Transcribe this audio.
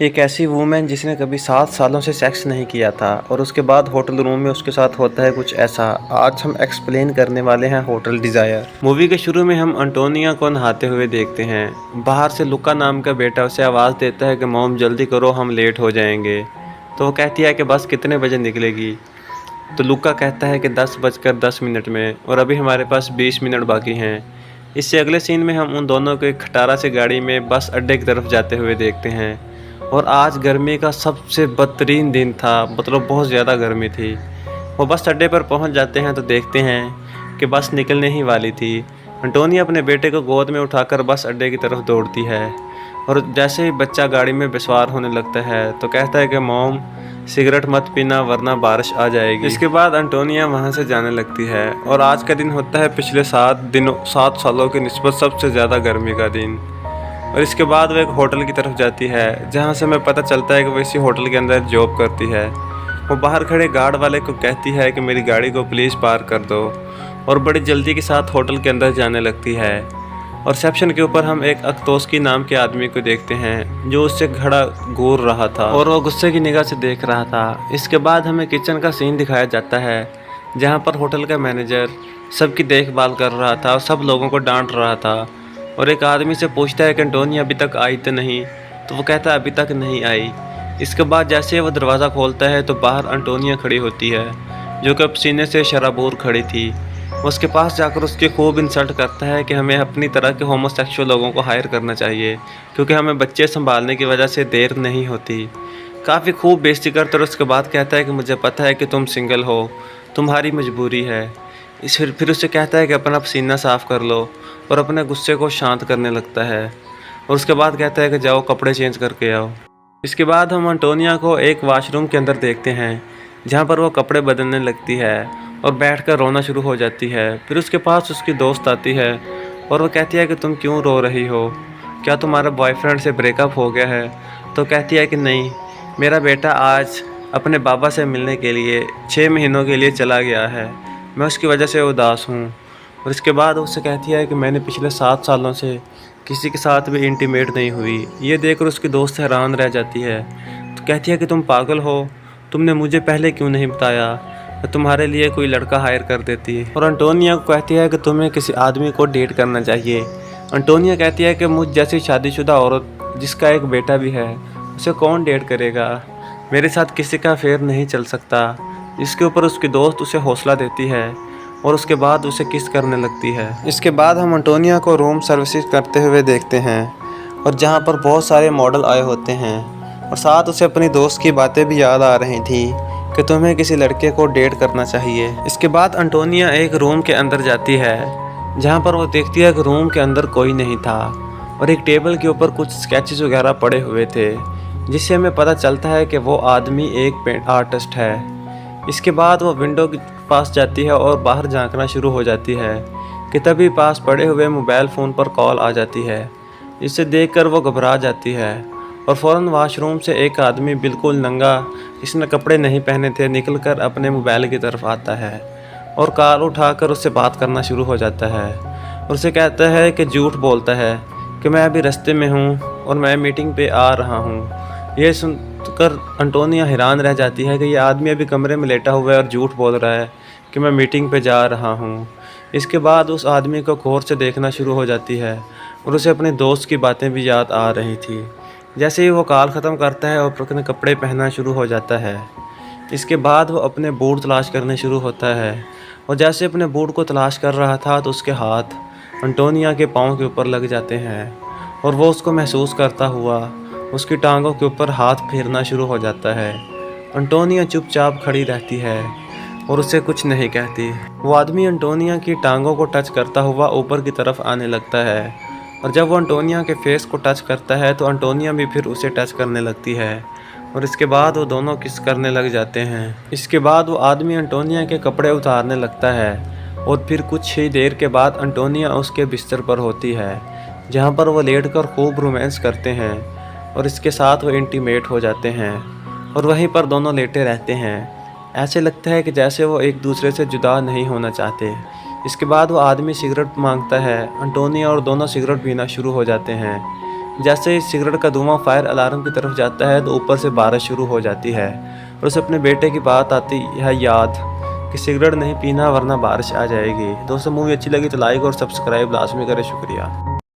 एक ऐसी वूमेन जिसने कभी 7 सालों से सेक्स नहीं किया था और उसके बाद होटल रूम में उसके साथ होता है कुछ ऐसा। आज हम एक्सप्लेन करने वाले हैं होटल डिज़ायर। मूवी के शुरू में हम अंटोनिया को नहाते हुए देखते हैं। बाहर से लुका नाम का बेटा उसे आवाज़ देता है कि मॉम जल्दी करो, हम लेट हो जाएंगे। तो वो कहती है कि बस कितने बजे निकलेगी। तो लुका कहता है कि 10:10 में, और अभी हमारे पास 20 मिनट बाकी हैं। इससे अगले सीन में हम उन दोनों को एक खटारा से गाड़ी में बस अड्डे की तरफ जाते हुए देखते हैं। और आज गर्मी का सबसे बदतरीन दिन था, मतलब बहुत ज़्यादा गर्मी थी। वो बस अड्डे पर पहुंच जाते हैं तो देखते हैं कि बस निकलने ही वाली थी। अंटोनिया अपने बेटे को गोद में उठाकर बस अड्डे की तरफ दौड़ती है, और जैसे ही बच्चा गाड़ी में बेसवार होने लगता है तो कहता है कि मॉम सिगरेट मत पीना वरना बारिश आ जाएगी। इसके बाद अंटोनिया वहाँ से जाने लगती है, और आज का दिन होता है पिछले 7 सालों की निस्बत सबसे ज़्यादा गर्मी का दिन। और इसके बाद वो एक होटल की तरफ जाती है, जहाँ से हमें पता चलता है कि वो इसी होटल के अंदर जॉब करती है। वो बाहर खड़े गार्ड वाले को कहती है कि मेरी गाड़ी को प्लीज़ पार्क कर दो, और बड़ी जल्दी के साथ होटल के अंदर जाने लगती है। और रिसेप्शन के ऊपर हम एक अख्तोस्की नाम के आदमी को देखते हैं जो उससे खड़ा घूर रहा था और वो गुस्से की निगाह से देख रहा था। इसके बाद हमें किचन का सीन दिखाया जाता है, जहाँ पर होटल का मैनेजर सबकी देखभाल कर रहा था और सब लोगों को डांट रहा था। और एक आदमी से पूछता है कि अंटोनिया अभी तक आई तो नहीं, तो वो कहता है अभी तक नहीं आई। इसके बाद जैसे वो दरवाज़ा खोलता है तो बाहर अंटोनिया खड़ी होती है, जो कि पसीने से शराबूर खड़ी थी। वो उसके पास जाकर उसकी खूब इंसल्ट करता है कि हमें अपनी तरह के होमोसेक्सुअल लोगों को हायर करना चाहिए, क्योंकि हमें बच्चे संभालने की वजह से देर नहीं होती। काफ़ी खूब बेइज्जती करता है। उसके बाद कहता है कि मुझे पता है कि तुम सिंगल हो, तुम्हारी मजबूरी है। फिर उससे कहता है कि अपना पसीना साफ़ कर लो, और अपने गुस्से को शांत करने लगता है। और उसके बाद कहता है कि जाओ कपड़े चेंज करके आओ। इसके बाद हम अंटोनिया को एक वाशरूम के अंदर देखते हैं, जहाँ पर वो कपड़े बदलने लगती है और बैठकर रोना शुरू हो जाती है। फिर उसके पास उसकी दोस्त आती है और वो कहती है कि तुम क्यों रो रही हो, क्या तुम्हारा बॉयफ्रेंड से ब्रेकअप हो गया है। तो कहती है कि नहीं, मेरा बेटा आज अपने बाबा से मिलने के लिए 6 महीनों के लिए चला गया है, मैं उसकी वजह से उदास हूँ। और इसके बाद उससे कहती है कि मैंने पिछले 7 सालों से किसी के साथ भी इंटीमेट नहीं हुई। ये देखकर उसकी दोस्त हैरान रह जाती है। तो कहती है कि तुम पागल हो, तुमने मुझे पहले क्यों नहीं बताया, मैं तुम्हारे लिए कोई लड़का हायर कर देती। और अंटोनिया को कहती है कि तुम्हें किसी आदमी को डेट करना चाहिए। अंटोनिया कहती है कि मुझ जैसी शादीशुदा औरत जिसका एक बेटा भी है, उसे कौन डेट करेगा, मेरे साथ किसी का अफेयर नहीं चल सकता। इसके ऊपर उसकी दोस्त उसे हौसला देती है और उसके बाद उसे किस करने लगती है। इसके बाद हम अंटोनिया को रूम सर्विसेज करते हुए देखते हैं, और जहाँ पर बहुत सारे मॉडल आए होते हैं, और साथ उसे अपनी दोस्त की बातें भी याद आ रही थी कि तुम्हें किसी लड़के को डेट करना चाहिए। इसके बाद अंटोनिया एक रूम के अंदर जाती है, जहाँ पर वो देखती है कि रूम के अंदर कोई नहीं था, और एक टेबल के ऊपर कुछ स्केचेस वगैरह पड़े हुए थे, जिससे हमें पता चलता है कि वो आदमी एक पेंट आर्टिस्ट है। इसके बाद वो विंडो के पास जाती है और बाहर झांकना शुरू हो जाती है कि तभी पास पड़े हुए मोबाइल फ़ोन पर कॉल आ जाती है। इसे देखकर वो घबरा जाती है और फ़ौरन वॉशरूम से एक आदमी बिल्कुल नंगा, जिसने कपड़े नहीं पहने थे, निकलकर अपने मोबाइल की तरफ आता है और कॉल उठाकर उससे बात करना शुरू हो जाता है। और उसे कहता है कि झूठ बोलता है कि मैं अभी रास्ते में हूँ और मैं मीटिंग पे आ रहा हूँ। यह सुनकर अंटोनिया हैरान रह जाती है कि यह आदमी अभी कमरे में लेटा हुआ है और झूठ बोल रहा है कि मैं मीटिंग पे जा रहा हूँ। इसके बाद उस आदमी को गौर से देखना शुरू हो जाती है और उसे अपने दोस्त की बातें भी याद आ रही थी। जैसे ही वो कॉल ख़त्म करता है और अपने कपड़े पहनना शुरू हो जाता है, इसके बाद वो अपने बूट तलाश करने शुरू होता है, और जैसे अपने बूट को तलाश कर रहा था तो उसके हाथ अंटोनिया के पाँव के ऊपर लग जाते हैं, और वो उसको महसूस करता हुआ उसकी टांगों के ऊपर हाथ फेरना शुरू हो जाता है। अंटोनिया चुपचाप खड़ी रहती है और उसे कुछ नहीं कहती। वो आदमी अंटोनिया की टांगों को टच करता हुआ ऊपर की तरफ आने लगता है, और जब वो अंटोनिया के फेस को टच करता है तो अंटोनिया भी फिर उसे टच करने लगती है, और इसके बाद वो दोनों किस करने लग जाते हैं। इसके बाद वो आदमी अंटोनिया के कपड़े उतारने लगता है, और फिर कुछ ही देर के बाद अंटोनिया उसके बिस्तर पर होती है, जहाँ पर वो लेटकर खूब रोमांस करते हैं, और इसके साथ वो इंटीमेट हो जाते हैं, और वहीं पर दोनों लेटे रहते हैं। ऐसे लगता है कि जैसे वो एक दूसरे से जुदा नहीं होना चाहते। इसके बाद वो आदमी सिगरेट मांगता है। अंटोनिया और दोनों सिगरेट पीना शुरू हो जाते हैं। जैसे ही सिगरेट का धुआं फायर अलार्म की तरफ जाता है तो ऊपर से बारिश शुरू हो जाती है और उसे अपने बेटे की बात आती है याद कि सिगरेट नहीं पीना वरना बारिश आ जाएगी। दोस्तों मूवी अच्छी लगी तो लाइक और सब्सक्राइब लाजमी करें। शुक्रिया।